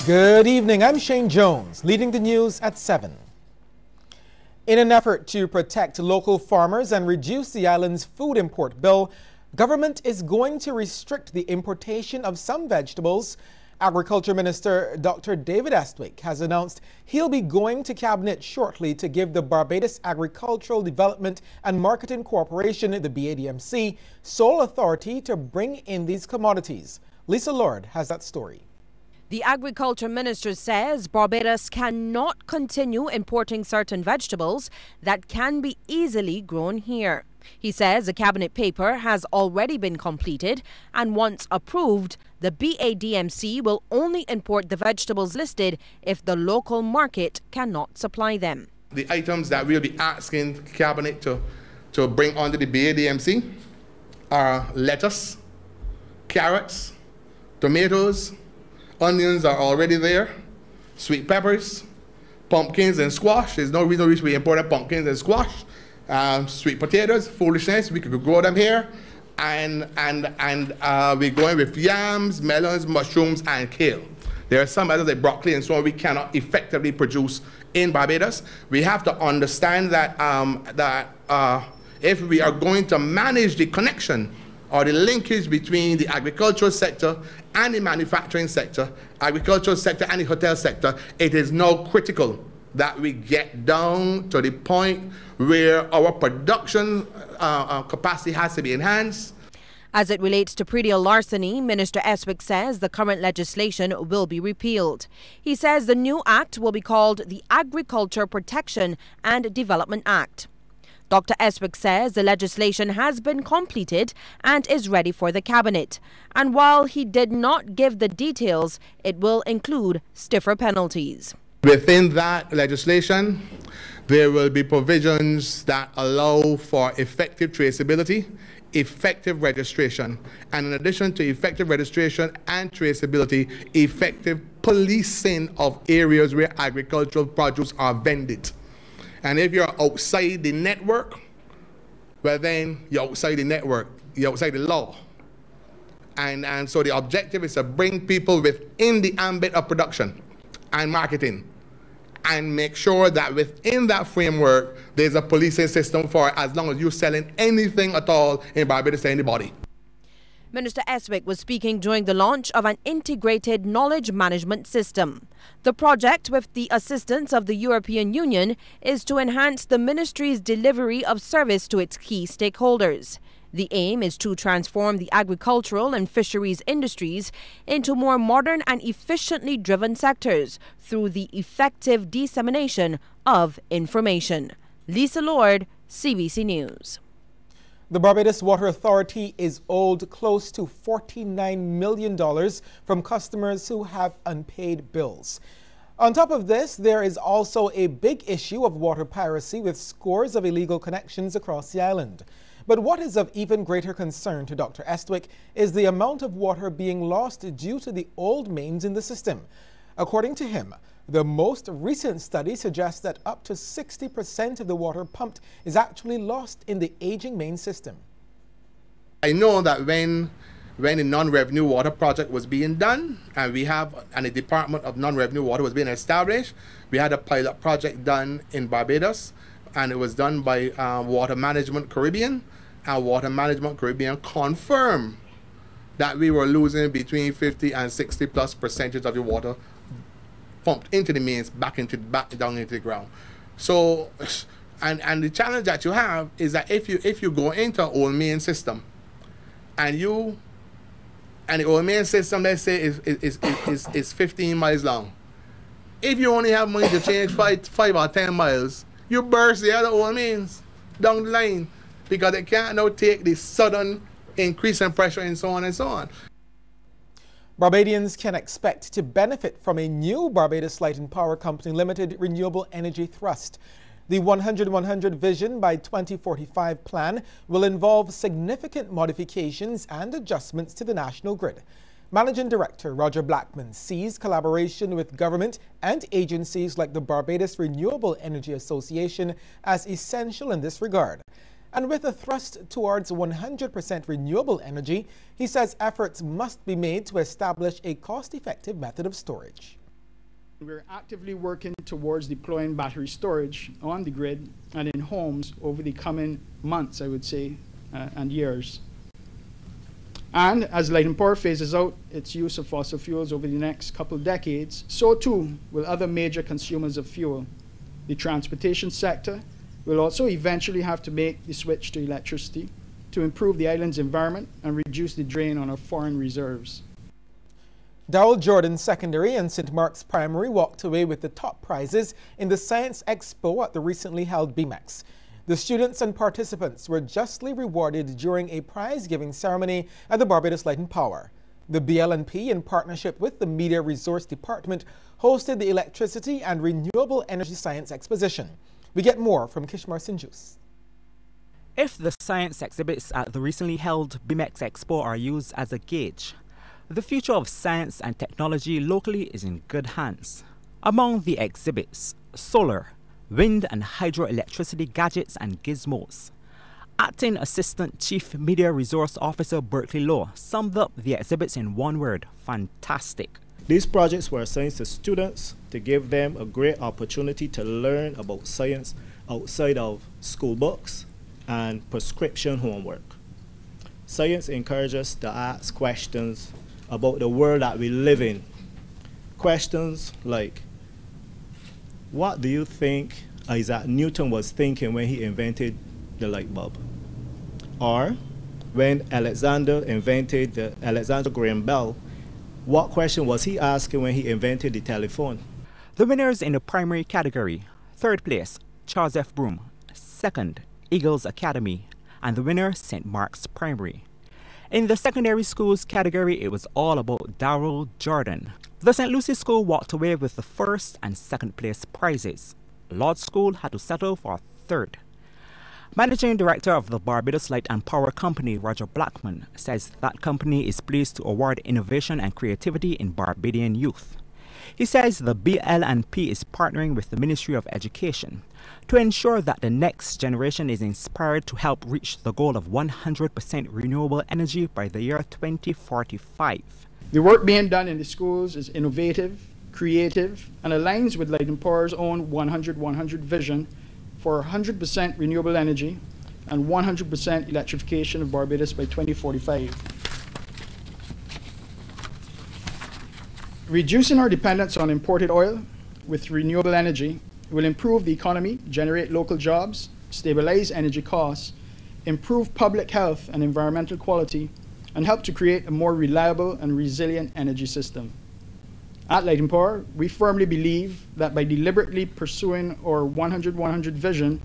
Good evening, I'm Shane Jones, leading the news at 7. In an effort to protect local farmers and reduce the island's food import bill, government is going to restrict the importation of some vegetables. Agriculture Minister Dr. David Estwick has announced he'll be going to Cabinet shortly to give the Barbados Agricultural Development and Marketing Corporation, the BADMC, sole authority to bring in these commodities. Lisa Lord has that story. The Agriculture Minister says Barbados cannot continue importing certain vegetables that can be easily grown here. He says a cabinet paper has already been completed, and once approved, the BADMC will only import the vegetables listed if the local market cannot supply them. The items that we'll be asking cabinet to bring onto the BADMC are lettuce, carrots, tomatoes, onions are already there, sweet peppers, pumpkins and squash. There's no reason we should be importing pumpkins and squash. Sweet potatoes, foolishness, we could grow them here. And we're going with yams, melons, mushrooms, and kale. There are some others like broccoli and so on we cannot effectively produce in Barbados. We have to understand that, if we are going to manage the connection or the linkage between the agricultural sector and the manufacturing sector, agricultural sector and the hotel sector, it is now critical that we get down to the point where our production capacity has to be enhanced. As it relates to predial larceny, Minister Estwick says the current legislation will be repealed. He says the new act will be called the Agriculture Protection and Development Act. Dr. Estwick says the legislation has been completed and is ready for the cabinet. And while he did not give the details, it will include stiffer penalties. Within that legislation, there will be provisions that allow for effective traceability, effective registration, and in addition to effective registration and traceability, effective policing of areas where agricultural produce are vended. And if you're outside the network, well then you're outside the network, you're outside the law. And so the objective is to bring people within the ambit of production and marketing and make sure that within that framework there's a policing system for as long as you're selling anything at all in Barbados to anybody. Minister Estwick was speaking during the launch of an integrated knowledge management system. The project, with the assistance of the European Union, is to enhance the ministry's delivery of service to its key stakeholders. The aim is to transform the agricultural and fisheries industries into more modern and efficiently driven sectors through the effective dissemination of information. Lisa Lord, CBC News. The Barbados Water Authority is owed close to $49 million from customers who have unpaid bills. On top of this, there is also a big issue of water piracy with scores of illegal connections across the island. But what is of even greater concern to Dr. Estwick is the amount of water being lost due to the old mains in the system. According to him, the most recent study suggests that up to 60% of the water pumped is actually lost in the aging main system. I know that when the non-revenue water project was being done, and the Department of Non-Revenue Water was being established, we had a pilot project done in Barbados, and it was done by Water Management Caribbean, and Water Management Caribbean confirmed that we were losing between 50 and 60% of the water pumped into the mains back down into the ground. So, and the challenge that you have is that if you go into an old main system, and the old main system, let's say, is 15 miles long. If you only have money to change 5 or 10 miles, you burst the other old mains down the line because they can't now take the sudden increase in pressure and so on and so on. Barbadians can expect to benefit from a new Barbados Light and Power Company Limited renewable energy thrust. The 100-100 Vision by 2045 plan will involve significant modifications and adjustments to the national grid. Managing Director Roger Blackman sees collaboration with government and agencies like the Barbados Renewable Energy Association as essential in this regard. And with a thrust towards 100% renewable energy, he says efforts must be made to establish a cost-effective method of storage. We're actively working towards deploying battery storage on the grid and in homes over the coming months, I would say, and years. And as Light and Power phases out its use of fossil fuels over the next couple of decades, so too will other major consumers of fuel. The transportation sector will also eventually have to make the switch to electricity to improve the island's environment and reduce the drain on our foreign reserves. Darrell Jordan Secondary and St. Mark's Primary walked away with the top prizes in the Science Expo at the recently held BMEX. The students and participants were justly rewarded during a prize-giving ceremony at the Barbados Light and Power. The BLNP, in partnership with the Media Resource Department, hosted the Electricity and Renewable Energy Science Exposition. We get more from Kishmar Sinjus. If the science exhibits at the recently held BMEX Expo are used as a gauge, the future of science and technology locally is in good hands. Among the exhibits, solar, wind and hydroelectricity gadgets and gizmos. Acting Assistant Chief Media Resource Officer Berkeley Lowe summed up the exhibits in one word: fantastic. These projects were assigned to students to give them a great opportunity to learn about science outside of school books and prescription homework. Science encourages us to ask questions about the world that we live in. Questions like, what do you think Isaac Newton was thinking when he invented the light bulb? Or when Alexander invented the Alexander Graham Bell, what question was he asking when he invented the telephone? The winners in the primary category: third place, Charles F. Broom; second, Eagles Academy; and the winner, St. Mark's Primary. In the secondary schools category, it was all about Darrell Jordan. The St. Lucie School walked away with the first and second place prizes. Lord School had to settle for third. Managing Director of the Barbados Light and Power Company, Roger Blackman, says that company is pleased to award innovation and creativity in Barbadian youth. He says the BLNP is partnering with the Ministry of Education to ensure that the next generation is inspired to help reach the goal of 100% renewable energy by the year 2045. The work being done in the schools is innovative, creative, and aligns with Light and Power's own 100-100 vision for 100% renewable energy and 100% electrification of Barbados by 2045. Reducing our dependence on imported oil with renewable energy will improve the economy, generate local jobs, stabilize energy costs, improve public health and environmental quality, and help to create a more reliable and resilient energy system. At Light and Power, we firmly believe that by deliberately pursuing our 100-100 vision,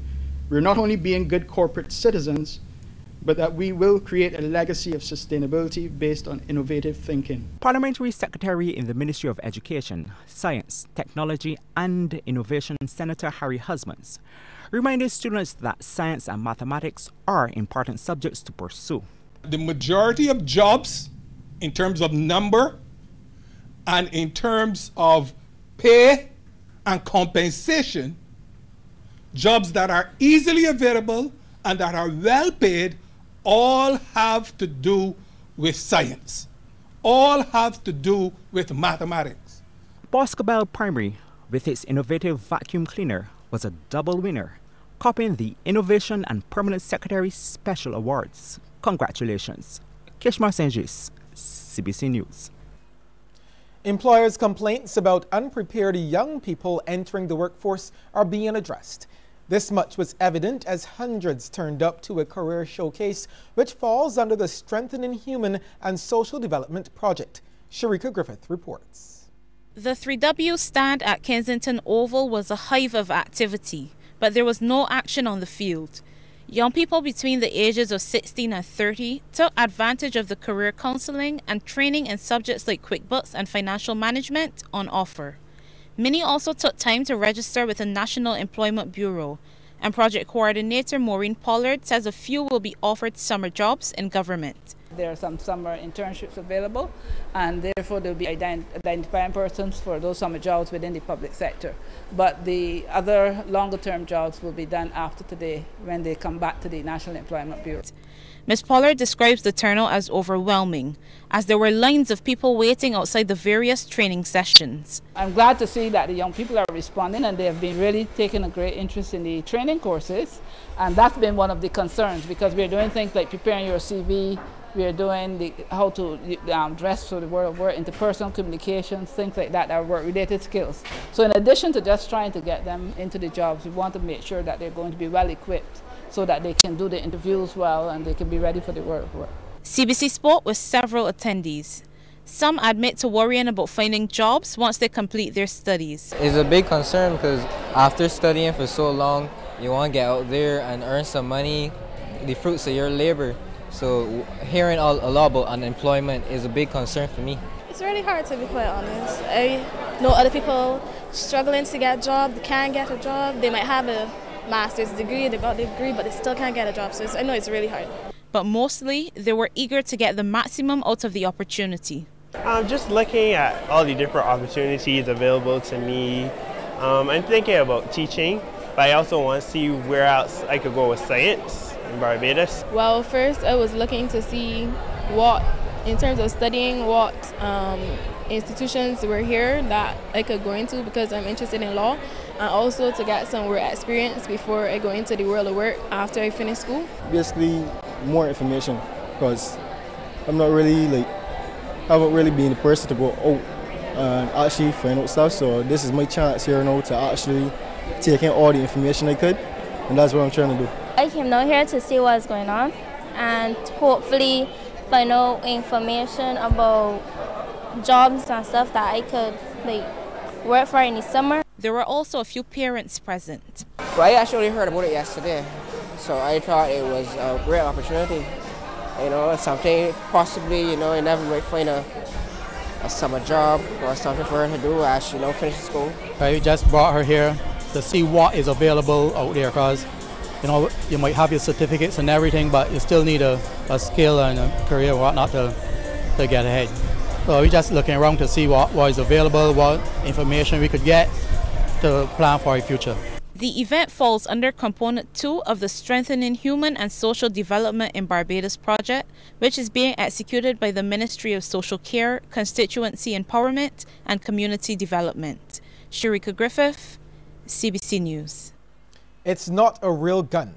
we're not only being good corporate citizens, but that we will create a legacy of sustainability based on innovative thinking. Parliamentary Secretary in the Ministry of Education, Science, Technology and Innovation, Senator Harry Husbands, reminded students that science and mathematics are important subjects to pursue. The majority of jobs, in terms of number and in terms of pay and compensation, jobs that are easily available and that are well paid, all have to do with science, all have to do with mathematics. Boscobel Primary, with its innovative vacuum cleaner, was a double winner, copying the Innovation and Permanent Secretary Special Awards. Congratulations. Kishmar Senjis, CBC News. Employers' complaints about unprepared young people entering the workforce are being addressed. This much was evident as hundreds turned up to a career showcase which falls under the Strengthening Human and Social Development Project. Sharika Griffith reports. The 3W stand at Kensington Oval was a hive of activity, but there was no action on the field. Young people between the ages of 16 and 30 took advantage of the career counseling and training in subjects like QuickBooks and financial management on offer. Many also took time to register with the National Employment Bureau, and project coordinator Maureen Pollard says a few will be offered summer jobs in government. There are some summer internships available, and therefore they'll be identifying persons for those summer jobs within the public sector. But the other longer term jobs will be done after today when they come back to the National Employment Bureau. Ms. Pollard describes the turnout as overwhelming, as there were lines of people waiting outside the various training sessions. I'm glad to see that the young people are responding, and they have been really taking a great interest in the training courses. And that's been one of the concerns, because we're doing things like preparing your CV, we're doing how to dress for the world of work, interpersonal communications, things like that are work-related skills. So in addition to just trying to get them into the jobs, we want to make sure that they're going to be well equipped so that they can do the interviews well and they can be ready for the world of work. CBC spoke with several attendees. Some admit to worrying about finding jobs once they complete their studies. It's a big concern because after studying for so long, you want to get out there and earn some money, the fruits of your labor. So hearing a lot about unemployment is a big concern for me. It's really hard, to be quite honest. I know other people struggling to get a job, they can't get a job. They might have a master's degree, they got the degree, but they still can't get a job. So I know it's really hard. But mostly, they were eager to get the maximum out of the opportunity. I'm just looking at all the different opportunities available to me. I'm thinking about teaching, but I also want to see where else I could go with science in Barbados. Well, first I was looking to see what, in terms of studying, what institutions were here that I could go into, because I'm interested in law, and also to get some work experience before I go into the world of work after I finish school. Basically, more information, because I'm not really haven't really been the person to go out and actually find out stuff. So this is my chance here now to actually take in all the information I could, and that's what I'm trying to do. I came down here to see what's going on and hopefully find out information about jobs and stuff that I could work for in the summer. There were also a few parents present. Well, I actually heard about it yesterday, so I thought it was a great opportunity. You know, something possibly, you never might find a summer job or something for her to do as she finish school. I just brought her here to see what is available out there, because you might have your certificates and everything, but you still need a skill and a career or whatnot to get ahead. So we're just looking around to see what is available, what information we could get to plan for our future. The event falls under Component 2 of the Strengthening Human and Social Development in Barbados project, which is being executed by the Ministry of Social Care, Constituency Empowerment and Community Development. Sharika Griffith, CBC News. It's not a real gun.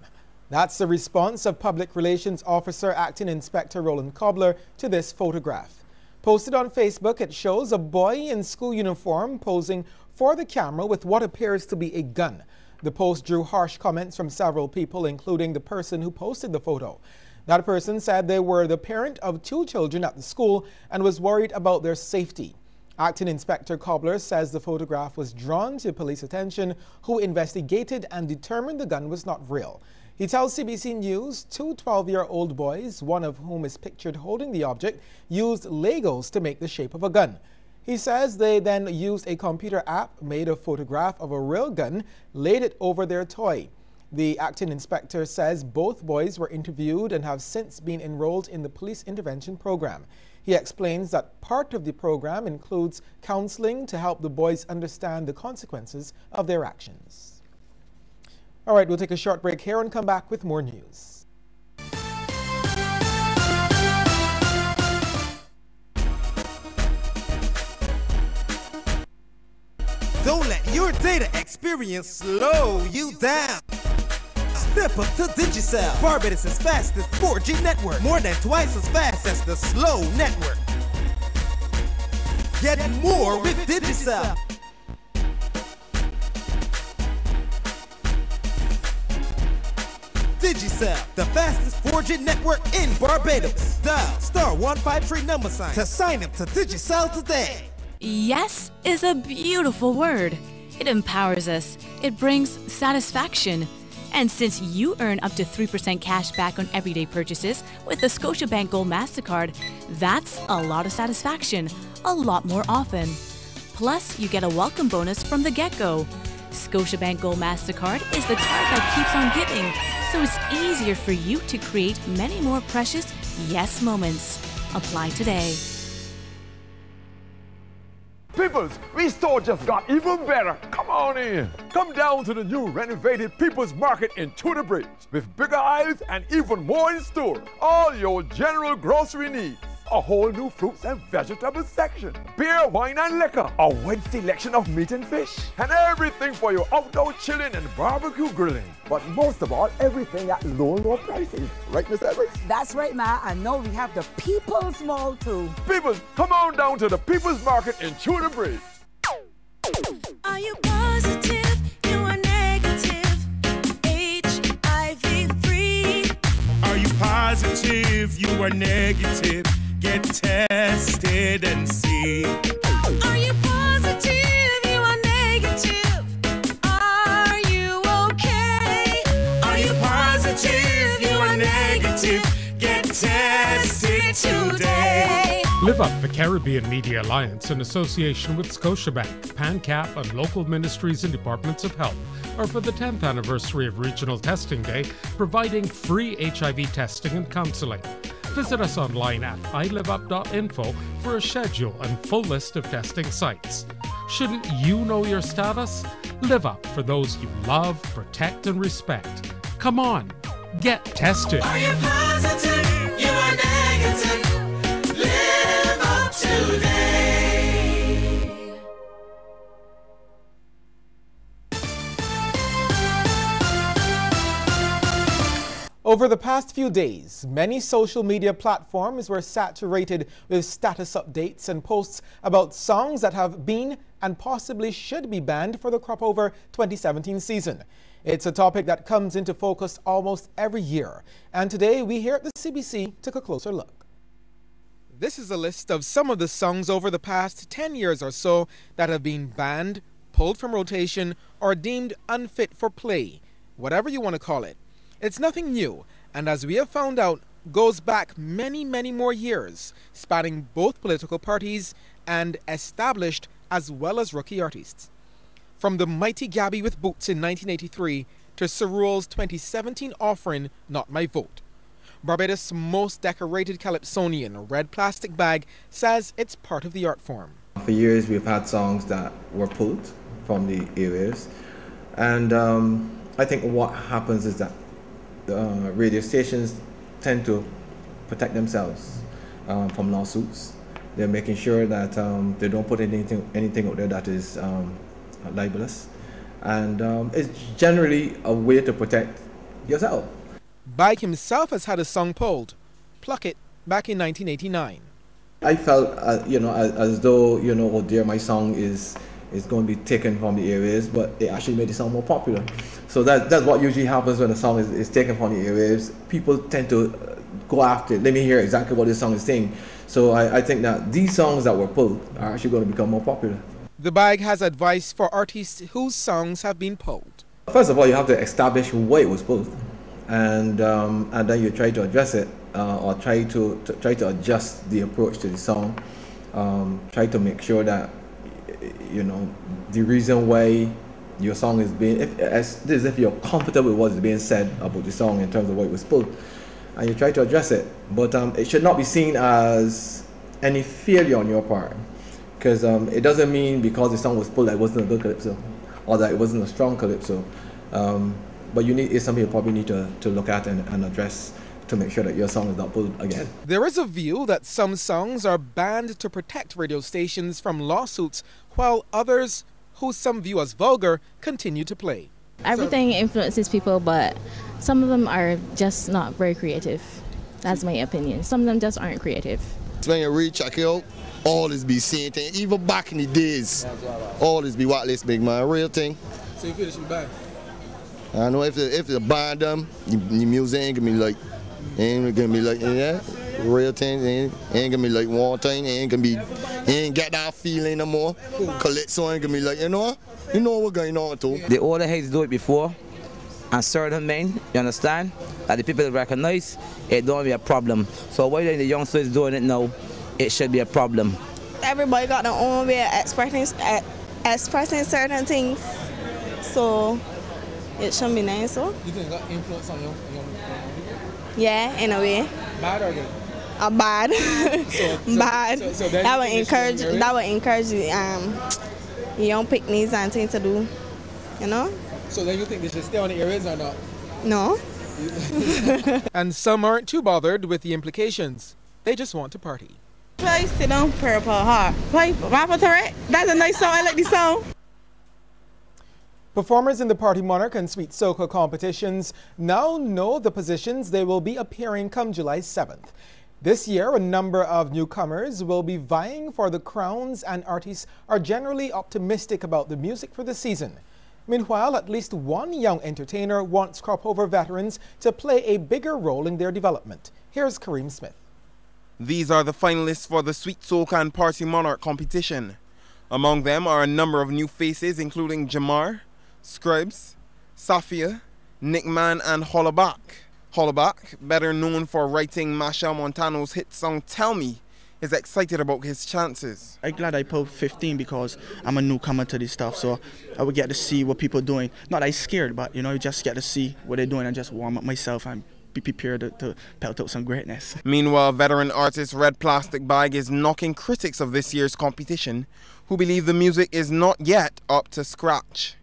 That's the response of Public Relations Officer Acting Inspector Roland Cobbler to this photograph. Posted on Facebook, it shows a boy in school uniform posing for the camera with what appears to be a gun. The post drew harsh comments from several people, including the person who posted the photo. That person said they were the parent of 2 children at the school and was worried about their safety. Acting Inspector Cobbler says the photograph was drawn to police attention, who investigated and determined the gun was not real. He tells CBC News 2 12-year-old boys, one of whom is pictured holding the object, used Legos to make the shape of a gun. He says they then used a computer app, made a photograph of a real gun, laid it over their toy. The acting inspector says both boys were interviewed and have since been enrolled in the police intervention program. He explains that part of the program includes counseling to help the boys understand the consequences of their actions. All right, we'll take a short break here and come back with more news. Don't let your data experience slow you down. Step up to Digicel, Barbados' fastest 4G network, more than twice as fast as the slow network. Get more with Digicel. Digicel, the fastest 4G network in Barbados. Dial *153# to sign up to Digicel today. Yes is a beautiful word. It empowers us. It brings satisfaction. And since you earn up to 3% cash back on everyday purchases with the Scotiabank Gold MasterCard, that's a lot of satisfaction, a lot more often. Plus, you get a welcome bonus from the get-go. Scotiabank Gold MasterCard is the card that keeps on giving, so it's easier for you to create many more precious yes moments. Apply today. Peoples, we store just got even better. Come on in. Come down to the new renovated People's Market in Tudor Bridge with bigger aisles and even more in store. All your general grocery needs. A whole new fruits and vegetables section. Beer, wine and liquor. A wide selection of meat and fish. And everything for your outdoor chilling and barbecue grilling. But most of all, everything at low prices. Right, Miss Edwards? That's right, Ma. And now we have the People's Mall too. People, come on down to the People's Market in Tudor Bridge. Are you positive? You are negative. HIV free. Are you positive? You are negative. Get tested and see. Are you positive? You are negative. Are you okay? Are you positive? You are negative. Get tested today. Live Up, the Caribbean Media Alliance, in association with Scotiabank, PANCAP, and local ministries and departments of health, are for the 10th anniversary of Regional Testing Day, providing free HIV testing and counseling. Visit us online at iliveup.info for a schedule and full list of testing sites. Shouldn't you know your status? Live up for those you love, protect, and respect. Come on, get tested. Are you positive? You are negative. Live up today. Over the past few days, many social media platforms were saturated with status updates and posts about songs that have been and possibly should be banned for the crop over 2017 season. It's a topic that comes into focus almost every year, and today we here at the CBC took a closer look. This is a list of some of the songs over the past 10 years or so that have been banned, pulled from rotation, or deemed unfit for play, whatever you want to call it. It's nothing new, and as we have found out, goes back many, many more years, spanning both political parties and established as well as rookie artists. From the mighty Gabby with Boots in 1983 to Cerul's 2017 offering Not My Vote. Barbados' most decorated calypsonian, Red Plastic Bag, says it's part of the art form. For years we've had songs that were pulled from the airwaves, and I think what happens is that radio stations tend to protect themselves from lawsuits. They're making sure that they don't put anything out there that is libelous, and it's generally a way to protect yourself. Bag himself has had a song pulled, Pluck It, back in 1989. I felt, as though, oh dear, my song is going to be taken from the airwaves, but it actually made the song more popular. So that's what usually happens when a song is taken from the airwaves. People tend to go after it. Let me hear exactly what this song is saying. So I think that these songs that were pulled are actually going to become more popular. The Bag has advice for artists whose songs have been pulled. First of all, you have to establish why it was pulled, and then you try to address it, or try to adjust the approach to the song. Try to make sure that the reason why your song is being, if you're comfortable with what is being said about the song in terms of why it was pulled, and you try to address it. But it should not be seen as any failure on your part, because it doesn't mean because the song was pulled that it wasn't a good calypso, or that it wasn't a strong calypso. But it's something you probably need to look at and address to make sure that your song is not pulled again. There is a view that some songs are banned to protect radio stations from lawsuits, while others, who some view as vulgar, continue to play. Everything influences people, but some of them are just not very creative. That's my opinion. Some of them just aren't creative. When you reach a kill, always be same thing. Even back in the days, always be what this big man, real thing. So you feel it should be banned? I know if they ban them, the music ain't gonna be like, real thing, ain't gonna be like one thing, ain't get that feeling no more. Calypso ain't gonna be like, what's going on too. The older heads do it before, and certain men, you understand, that the people recognize, it don't be a problem. So why the youngsters doing it now, it should be a problem. Everybody got their own way of expressing certain things, so it shouldn't be nice. So you think it got influence on your people? Yeah, in a way. Bad or good? Bad. Bad. So that would encourage young picnics and things to do, you know? So then you think they should stay on the areas or not? No. And some aren't too bothered with the implications. They just want to party. Play sit on Purple Heart. Play Papa Turret. That's a nice song. I like this song. Performers in the Party Monarch and Sweet Soca competitions now know the positions they will be appearing come July 7th. This year, a number of newcomers will be vying for the crowns, and artists are generally optimistic about the music for the season. Meanwhile, at least one young entertainer wants crop-over veterans to play a bigger role in their development. Here's Kareem Smith. These are the finalists for the Sweet Soca and Party Monarch competition. Among them are a number of new faces, including Jamar, Scribes, Safia, Nickman, and Hollaback. Hollaback, better known for writing Machel Montano's hit song Tell Me, is excited about his chances. I'm glad I pulled 15 because I'm a newcomer to this stuff, so I would get to see what people are doing. Not that I'm scared, but you just get to see what they're doing and just warm up myself and be prepared to pelt out some greatness. Meanwhile, veteran artist Red Plastic Bag is knocking critics of this year's competition who believe the music is not yet up to scratch.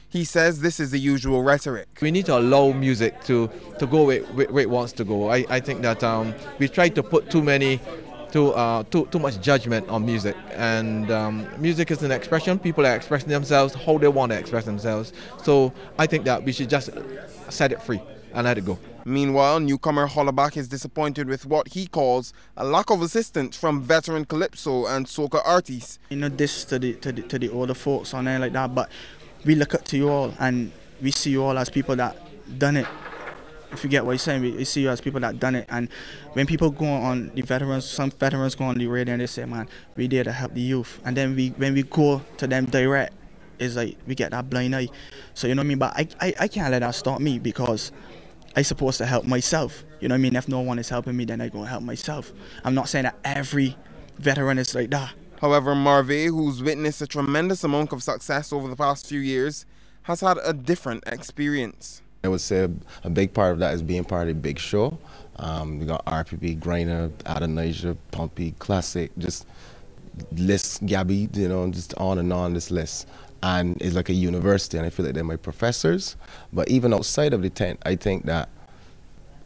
He says this is the usual rhetoric. We need to allow music to go where it wants to go. I think that we try to put too much judgment on music, and music is an expression. People are expressing themselves how they want to express themselves. So I think that we should just set it free and let it go. Meanwhile, newcomer Hollaback is disappointed with what he calls a lack of assistance from veteran calypso and soca artists. This to the older folks on there like that, but we look up to you all and we see you all as people that done it. If you get what you're saying, we see you as people that done it. And when people go on the veterans, some veterans go on the radio and they say, man, we there to help the youth. And then when we go to them direct, it's like we get that blind eye. So you know what I mean? But I can't let that stop me because I'm supposed to help myself. You know what I mean? If no one is helping me, then I go help myself. I'm not saying that every veteran is like that. However, Marve, who's witnessed a tremendous amount of success over the past few years, has had a different experience. I would say a big part of that is being part of the big show. We got RPP, Grinder, Adonijah, Pumpy, Classic, just list, Gabby, just on and on this list. And it's like a university, and I feel like they're my professors. But even outside of the tent, I think that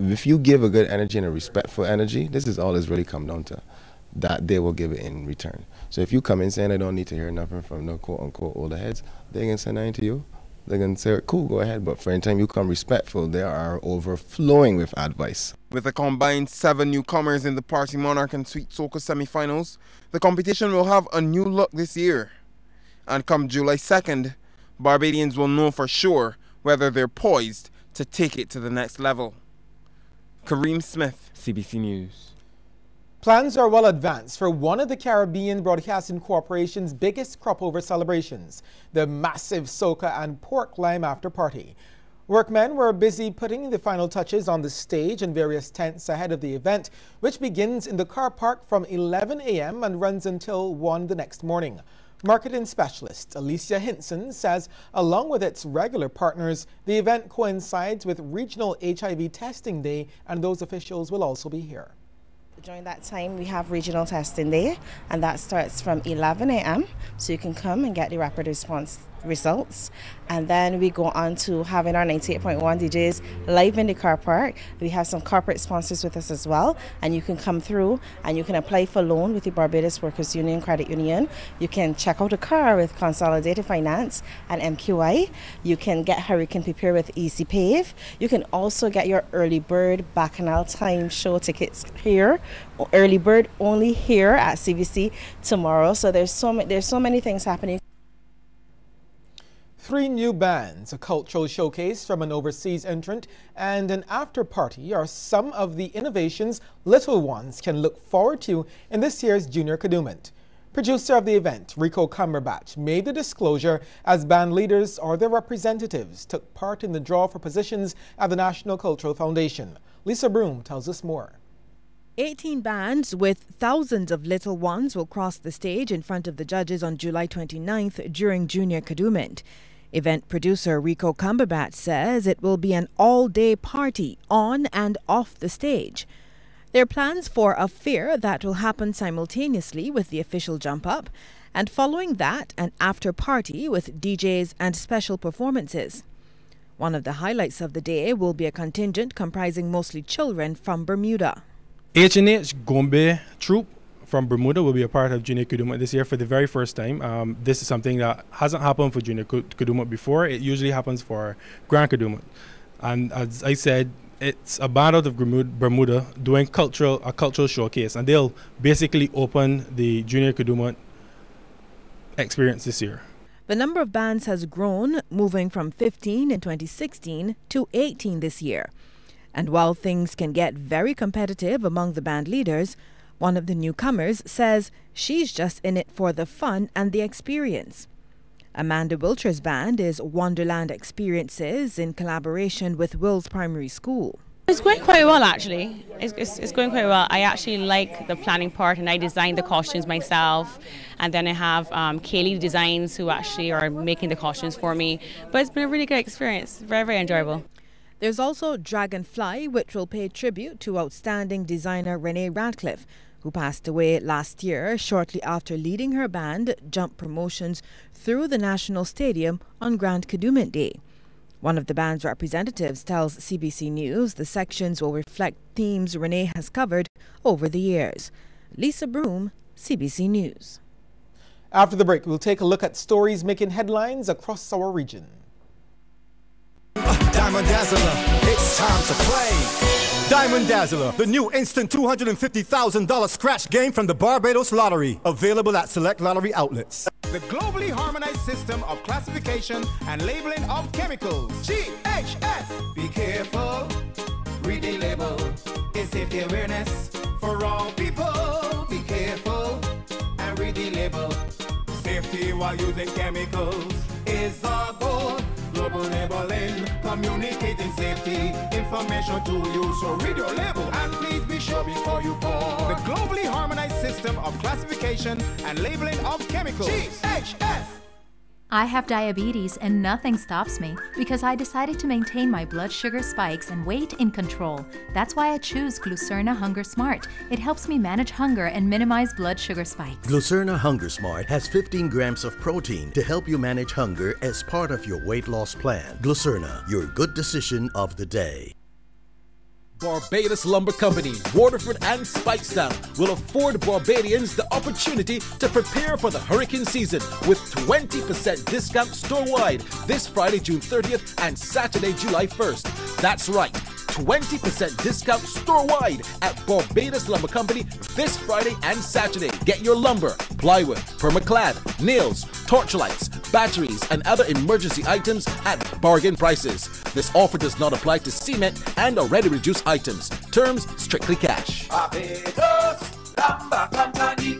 if you give a good energy and a respectful energy, this is all it's really come down to, that they will give it in return. So if you come in saying I don't need to hear nothing from no quote-unquote older heads, they're going to say nothing to you. They're going to say, cool, go ahead. But for any time you come respectful, they are overflowing with advice. With a combined 7 newcomers in the Party Monarch and Sweet Soca semi-finals, the competition will have a new look this year. And come July 2nd, Barbadians will know for sure whether they're poised to take it to the next level. Kareem Smith, CBC News. Plans are well advanced for one of the Caribbean Broadcasting Corporation's biggest crop-over celebrations, the massive soca and pork lime after party. Workmen were busy putting the final touches on the stage and various tents ahead of the event, which begins in the car park from 11 a.m. and runs until 1 the next morning. Marketing specialist Alicia Hinson says along with its regular partners, the event coincides with Regional HIV Testing Day, and those officials will also be here. During that time, we have Regional Testing Day, and that starts from 11 a.m. So you can come and get the rapid response results. And then we go on to having our 98.1 DJs live in the car park. We have some corporate sponsors with us as well, and you can come through and you can apply for loan with the Barbados Workers Union Credit Union. You can check out a car with Consolidated Finance and MQI. You can get Hurricane Prepare with Easy Pave. You can also get your early bird Bacchanal Time show tickets here. Early bird only here at CBC tomorrow. So there's so many things happening. 3 new bands, a cultural showcase from an overseas entrant, and an after-party are some of the innovations little ones can look forward to in this year's Junior Kadooment. Producer of the event, Rico Cumberbatch, made the disclosure as band leaders or their representatives took part in the draw for positions at the National Cultural Foundation. Lisa Broom tells us more. 18 bands with thousands of little ones will cross the stage in front of the judges on July 29th during Junior Kadooment. Event producer Rico Cumberbatch says it will be an all-day party on and off the stage. There are plans for a fair that will happen simultaneously with the official jump-up, And following that, an after party with DJs and special performances. One of the highlights of the day will be a contingent comprising mostly children from Bermuda. H&H Gombe Troop from Bermuda will be a part of Junior Kudumut this year for the very first time. This is something that hasn't happened for Junior Kudumut before. It usually happens for Grand Kudumut. And as I said, it's a band out of Bermuda doing a cultural showcase, and they'll basically open the Junior Kudumut experience this year. The number of bands has grown, moving from 15 in 2016 to 18 this year. And while things can get very competitive among the band leaders, one of the newcomers says she's just in it for the fun and the experience. Amanda Wilcher's band is Wonderland Experiences in collaboration with Wills Primary School. It's going quite well, actually. It's going quite well. I actually like the planning part, and I designed the costumes myself. And then I have Kaylee Designs, who actually are making the costumes for me. But it's been a really good experience. Very, very enjoyable. There's also Dragonfly, which will pay tribute to outstanding designer Renee Radcliffe, who passed away last year shortly after leading her band, Jump Promotions, through the National Stadium on Grand Kudumut Day. One of the band's representatives tells CBC News the sections will reflect themes Renee has covered over the years. Lisa Broom, CBC News. After the break, we'll take a look at stories making headlines across our region. Diamond Dazzler, it's time to play. Diamond Dazzler, the new instant $250,000 scratch game from the Barbados Lottery. Available at select lottery outlets. The globally harmonized system of classification and labeling of chemicals. GHS. Be careful, read the label. It's safety awareness for all people. Be careful and read the label. Safety while using chemicals is the goal. Global labeling, communicating safety information to you. So read your label and please be sure before you pour. The globally harmonized system of classification and labeling of chemicals. GHS. I have diabetes and nothing stops me because I decided to maintain my blood sugar spikes and weight in control. That's why I choose Glucerna Hunger Smart. It helps me manage hunger and minimize blood sugar spikes. Glucerna Hunger Smart has 15 grams of protein to help you manage hunger as part of your weight loss plan. Glucerna, your good decision of the day. Barbados Lumber Company, Waterford and Spikestown will afford Barbadians the opportunity to prepare for the hurricane season with 20% discount store-wide this Friday, June 30th and Saturday, July 1st. That's right, 20% discount store-wide at Barbados Lumber Company this Friday and Saturday. Get your lumber, plywood, permaclad, nails, torchlights, batteries, and other emergency items at bargain prices. This offer does not apply to cement and already reduced items. Terms strictly cash. Barbados Lumber Company.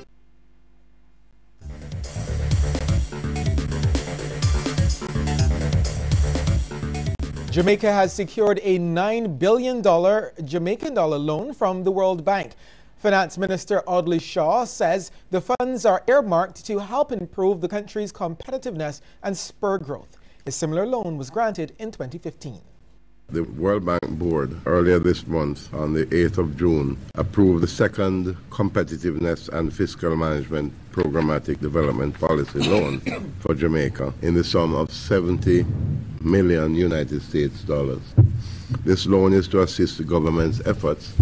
Jamaica has secured a $9 billion Jamaican dollar loan from the World Bank. Finance Minister Audley Shaw says the funds are earmarked to help improve the country's competitiveness and spur growth. A similar loan was granted in 2015. The World Bank Board earlier this month, on the 8th of June, approved the second Competitiveness and Fiscal Management Programmatic Development Policy loan for Jamaica in the sum of $70 million United States dollars. This loan is to assist the government's efforts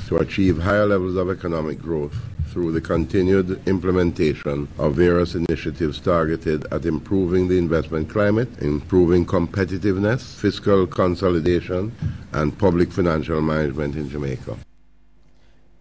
to achieve higher levels of economic growth through the continued implementation of various initiatives targeted at improving the investment climate, improving competitiveness, fiscal consolidation, and public financial management in Jamaica.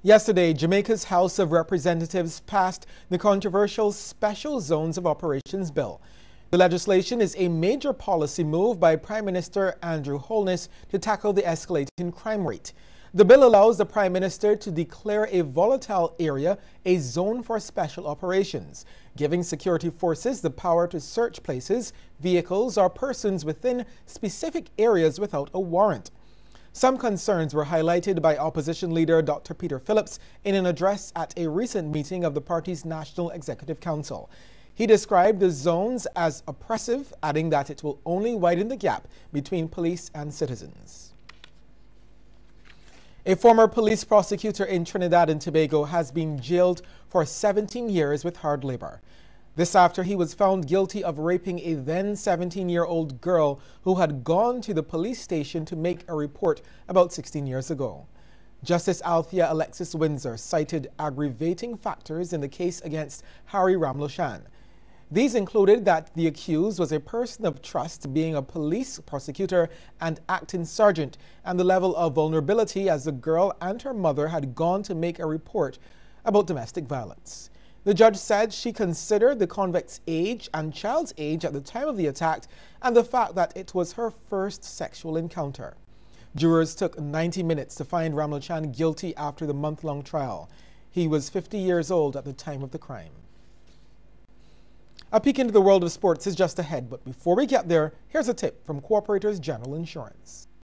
Yesterday, Jamaica's House of Representatives passed the controversial Special Zones of Operations Bill. The legislation is a major policy move by Prime Minister Andrew Holness to tackle the escalating crime rate. The bill allows the Prime Minister to declare a volatile area a zone for special operations, giving security forces the power to search places, vehicles, or persons within specific areas without a warrant. Some concerns were highlighted by opposition leader Dr. Peter Phillips in an address at a recent meeting of the party's National Executive Council. He described the zones as oppressive, adding that it will only widen the gap between police and citizens. A former police prosecutor in Trinidad and Tobago has been jailed for 17 years with hard labor. This after he was found guilty of raping a then 17-year-old girl who had gone to the police station to make a report about 16 years ago. Justice Althea Alexis Windsor cited aggravating factors in the case against Harry Ramlochan. These included that the accused was a person of trust, being a police prosecutor and acting sergeant, and the level of vulnerability as the girl and her mother had gone to make a report about domestic violence. The judge said she considered the convict's age and child's age at the time of the attack and the fact that it was her first sexual encounter. Jurors took 90 minutes to find Ramlochan guilty after the month-long trial. He was 50 years old at the time of the crime. A peek into the world of sports is just ahead, but before we get there, here's a tip from Cooperators General Insurance.